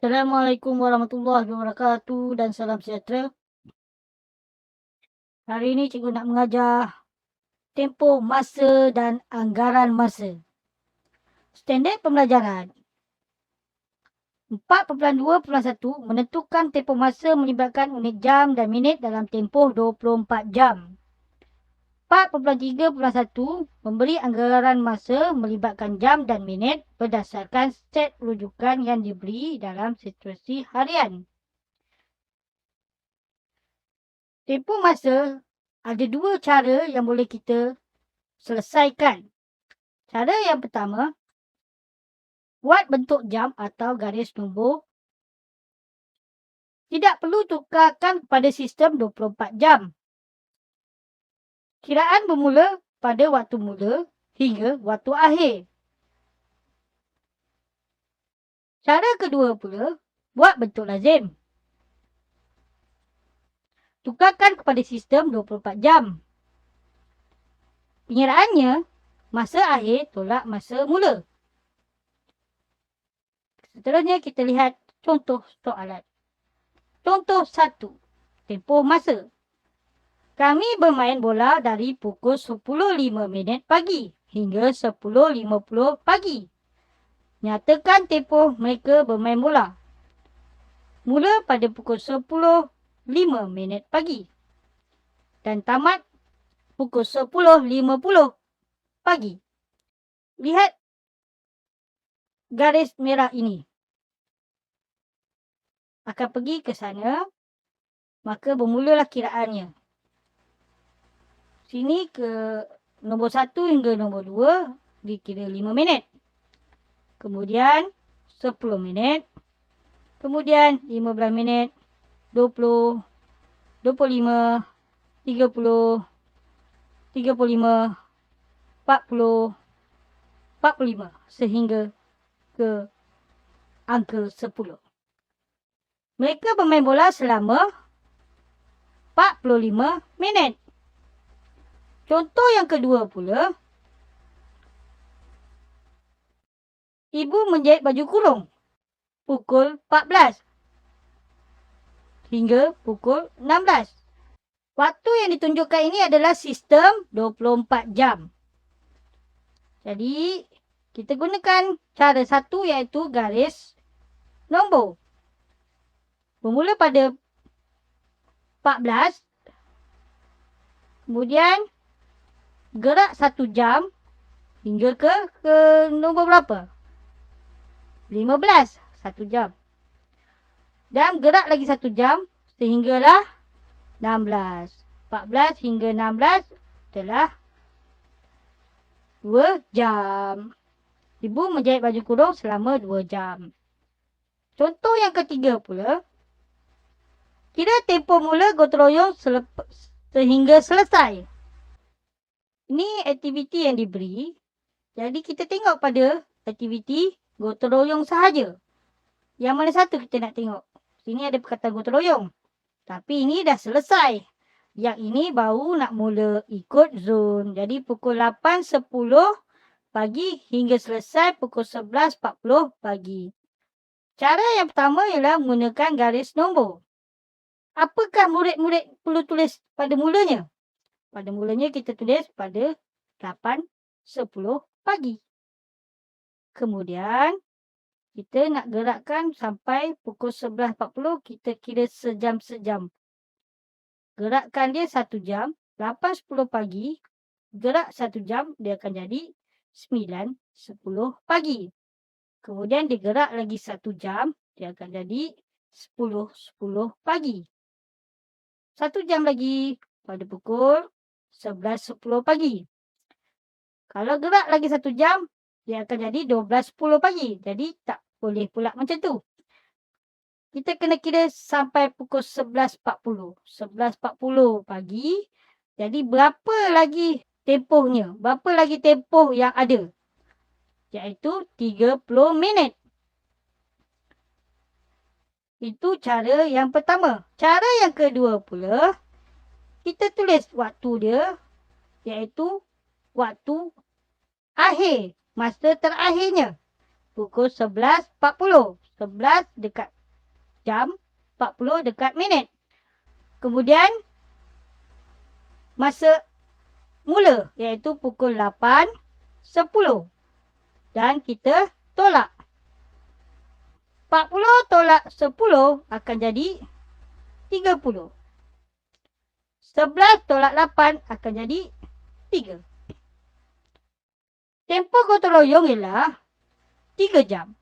Assalamualaikum warahmatullahi wabarakatuh dan salam sejahtera. Hari ini cikgu nak mengajar tempoh masa dan anggaran masa. Standard pembelajaran 4.2.1 menentukan tempoh masa melibatkan unit jam dan minit dalam tempoh 24 jam. 4.3.1 memberi anggaran masa melibatkan jam dan minit berdasarkan set rujukan yang diberi dalam situasi harian. Tempoh masa ada dua cara yang boleh kita selesaikan. Cara yang pertama, buat bentuk jam atau garis nombor. Tidak perlu tukarkan pada sistem 24 jam. Kiraan bermula pada waktu mula hingga waktu akhir. Cara kedua pula, buat bentuk lazim. Tukarkan kepada sistem 24 jam. Pengiraannya, masa akhir tolak masa mula. Seterusnya kita lihat contoh soalan. Contoh 1. Tempoh masa. Kami bermain bola dari pukul 10.05 pagi hingga 10.50 pagi. Nyatakan tempoh mereka bermain bola. Mula pada pukul 10.05 pagi dan tamat pukul 10.50 pagi. Lihat garis merah ini. Akan pergi ke sana, maka bermulalah kiraannya. Sini ke nombor 1 hingga nombor 2 dikira 5 minit. Kemudian 10 minit. Kemudian 15 minit, 20, 25, 30, 35, 40, 45 sehingga ke angka 10. Mereka bermain bola selama 45 minit. Contoh yang kedua pula, ibu menjahit baju kurung pukul 14 hingga pukul 16. Waktu yang ditunjukkan ini adalah sistem 24 jam. Jadi, kita gunakan cara satu iaitu garis nombor. Bermula pada 14, kemudian gerak 1 jam hingga ke nombor berapa? 15, 1 jam. Dan gerak lagi 1 jam sehinggalah 16. 14 hingga 16 adalah 2 jam. Ibu menjahit baju kurung selama 2 jam. Contoh yang ketiga pula, kira tempoh mula gotong royong sehingga selesai. Ini aktiviti yang diberi. Jadi kita tengok pada aktiviti gotong royong sahaja. Yang mana satu kita nak tengok? Sini ada perkataan gotong royong. Tapi ini dah selesai. Yang ini baru nak mula ikut zon. Jadi pukul 8.10 pagi hingga selesai pukul 11.40 pagi. Cara yang pertama ialah menggunakan garis nombor. Apakah murid-murid perlu tulis pada mulanya? Pada mulanya kita tulis pada 8.10 pagi. Kemudian kita nak gerakkan sampai pukul 11.40, kita kira sejam-sejam. Gerakkan dia 1 jam, 8.10 pagi, gerak 1 jam, dia akan jadi 9.10 pagi. Kemudian digerak lagi 1 jam, dia akan jadi 10.10 pagi. 1 jam lagi pada pukul 11.10 pagi. Kalau gerak lagi 1 jam, dia akan jadi 12.10 pagi. Jadi tak boleh pula macam tu. Kita kena kira sampai pukul 11.40. 11.40 pagi. Jadi berapa lagi tempohnya? Berapa lagi tempoh yang ada? Iaitu 30 minit. Itu cara yang pertama. Cara yang kedua pula, kita tulis waktu dia, iaitu waktu akhir, masa terakhirnya. pukul 11.40. 11 dekat jam, 40 dekat minit. Kemudian masa mula iaitu pukul 8.10. Dan kita tolak. 40 tolak 10 akan jadi 30. 11 tolak 8 akan jadi 3. Tempoh gotong royong ialah 3 jam.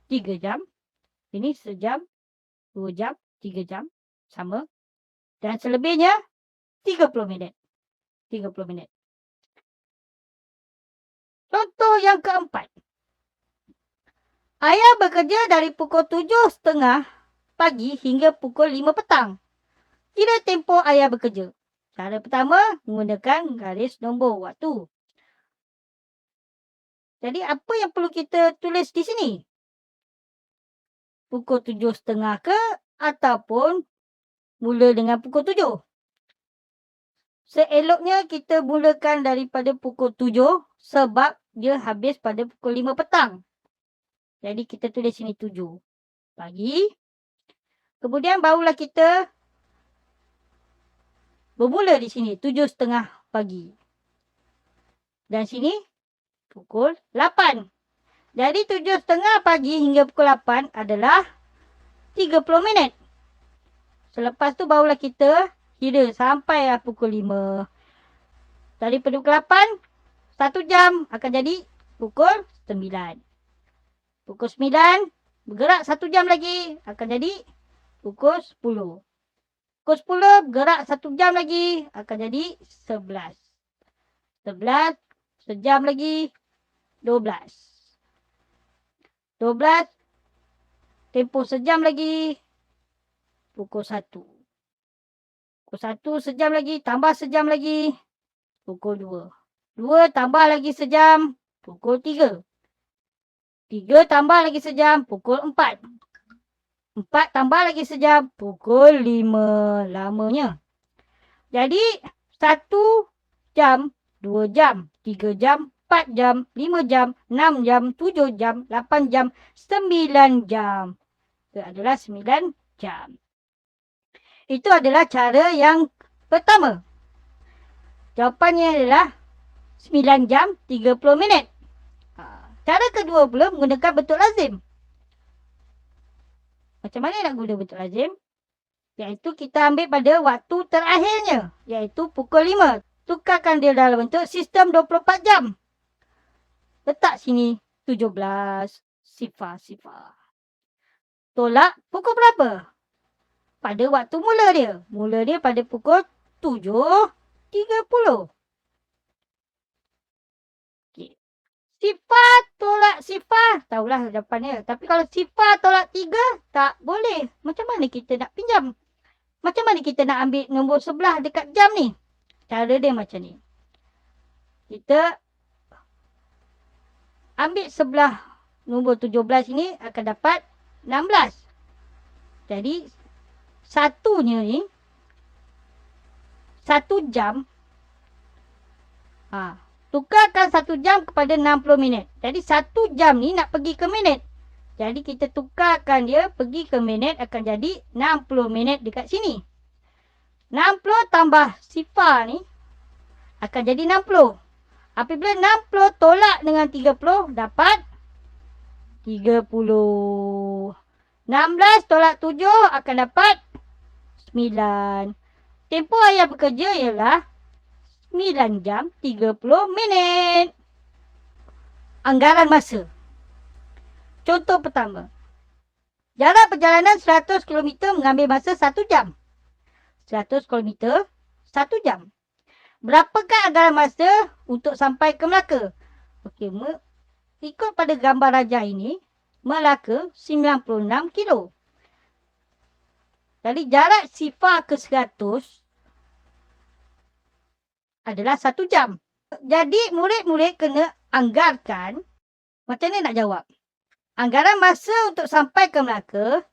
3 jam. Ini sejam, 2 jam, 3 jam. Sama. Dan selebihnya 30 minit. 30 minit. Contoh yang keempat. Ayah bekerja dari pukul 7.30 pagi hingga pukul 5 petang. Kira tempoh ayah bekerja. Cara pertama, menggunakan garis nombor waktu. Jadi, apa yang perlu kita tulis di sini? Pukul 7.30 ke ataupun mula dengan pukul 7? Seeloknya kita mulakan daripada pukul 7 sebab dia habis pada pukul 5 petang. Jadi, kita tulis sini 7 pagi. Kemudian, barulah kita bermula di sini 7.30 pagi. Dan sini pukul 8. Jadi 7.30 pagi hingga pukul 8 adalah 30 minit. Selepas tu barulah kita kira sampai pukul 5. Daripada pukul 8, 1 jam akan jadi pukul 9. Pukul 9, bergerak 1 jam lagi akan jadi pukul 10. Pukul 10, bergerak 1 jam lagi akan jadi 11. 11, sejam lagi 12. 12, tempoh sejam lagi pukul 1. Pukul 1 sejam lagi, tambah sejam lagi pukul 2. 2 tambah lagi sejam pukul 3. 3 tambah lagi sejam pukul 4. 4 tambah lagi sejam pukul 5 lamanya. Jadi 1 jam, 2 jam, 3 jam, 4 jam, 5 jam, 6 jam, 7 jam, 8 jam, 9 jam. Itu adalah 9 jam. Itu adalah cara yang pertama. Jawapannya adalah 9 jam 30 minit. Cara kedua pula menggunakan bentuk lazim. Macam mana nak guna bentuk lazim? Iaitu kita ambil pada waktu terakhirnya. Iaitu pukul 5. Tukarkan dia dalam bentuk sistem 24 jam. Letak sini 17. Sifar. Tolak pukul berapa? Pada waktu mula dia. Mula dia pada pukul 7.30. Okay. Sifar tolak sifar. Tahulah jawapannya. Tapi kalau sifar tolak 3, tak boleh. Macam mana kita nak pinjam? Macam mana kita nak ambil nombor sebelah dekat jam ni? Cara dia macam ni. Kita ambil sebelah nombor 17 ini akan dapat 16. Jadi, satunya ni, 1 jam. Tukarkan 1 jam kepada 60 minit. Jadi, 1 jam ni nak pergi ke minit. Jadi, kita tukarkan dia pergi ke minit akan jadi 60 minit dekat sini. 60 tambah sifar ni akan jadi 60. Apabila 60 tolak dengan 30, dapat 30. 16 tolak 7 akan dapat 9. Tempoh ayah bekerja ialah 9 jam 30 minit. Anggaran masa. Contoh pertama. Jarak perjalanan 100 km mengambil masa 1 jam. 100 km, 1 jam. Berapakah anggaran masa untuk sampai ke Melaka? Okey, ikut pada gambar rajah ini, Melaka 96 kilo. Jadi jarak sifar ke 100 adalah 1 jam. Jadi murid-murid kena anggarkan, macam mana nak jawab? Anggaran masa untuk sampai ke Melaka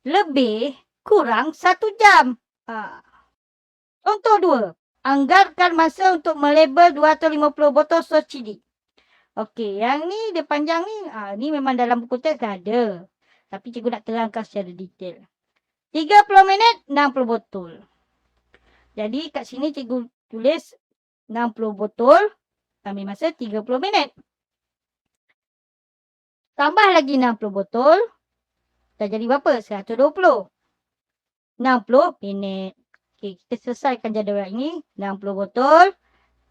lebih kurang 1 jam. Contoh 2. Anggarkan masa untuk melabel 250 botol sos cili. Okey, yang ni dia panjang ni, ni memang dalam buku teks dah ada. Tapi cikgu nak terangkan secara detail. 30 minit, 60 botol. Jadi kat sini cikgu tulis 60 botol ambil masa 30 minit. Tambah lagi 60 botol, dah jadi berapa? 120. 60 minit. Okey, kita selesaikan jadual ini. 60 botol,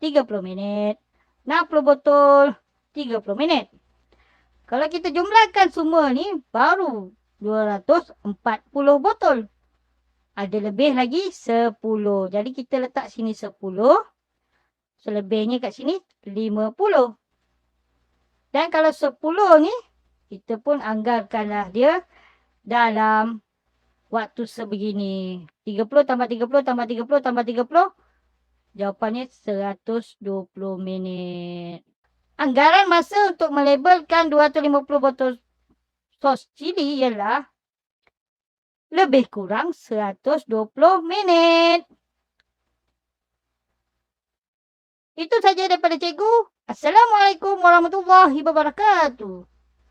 30 minit. 60 botol, 30 minit. Kalau kita jumlahkan semua ni, baru 240 botol. Ada lebih lagi 10. Jadi kita letak sini 10. Selebihnya kat sini 50. Dan kalau 10 ni, kita pun anggarkanlah dia dalam waktu sebegini. 30 tambah 30 tambah 30 tambah 30. Jawapannya 120 minit. Anggaran masa untuk melabelkan 250 botol sos cili ialah lebih kurang 120 minit. Itu saja daripada cikgu. Assalamualaikum warahmatullahi wabarakatuh.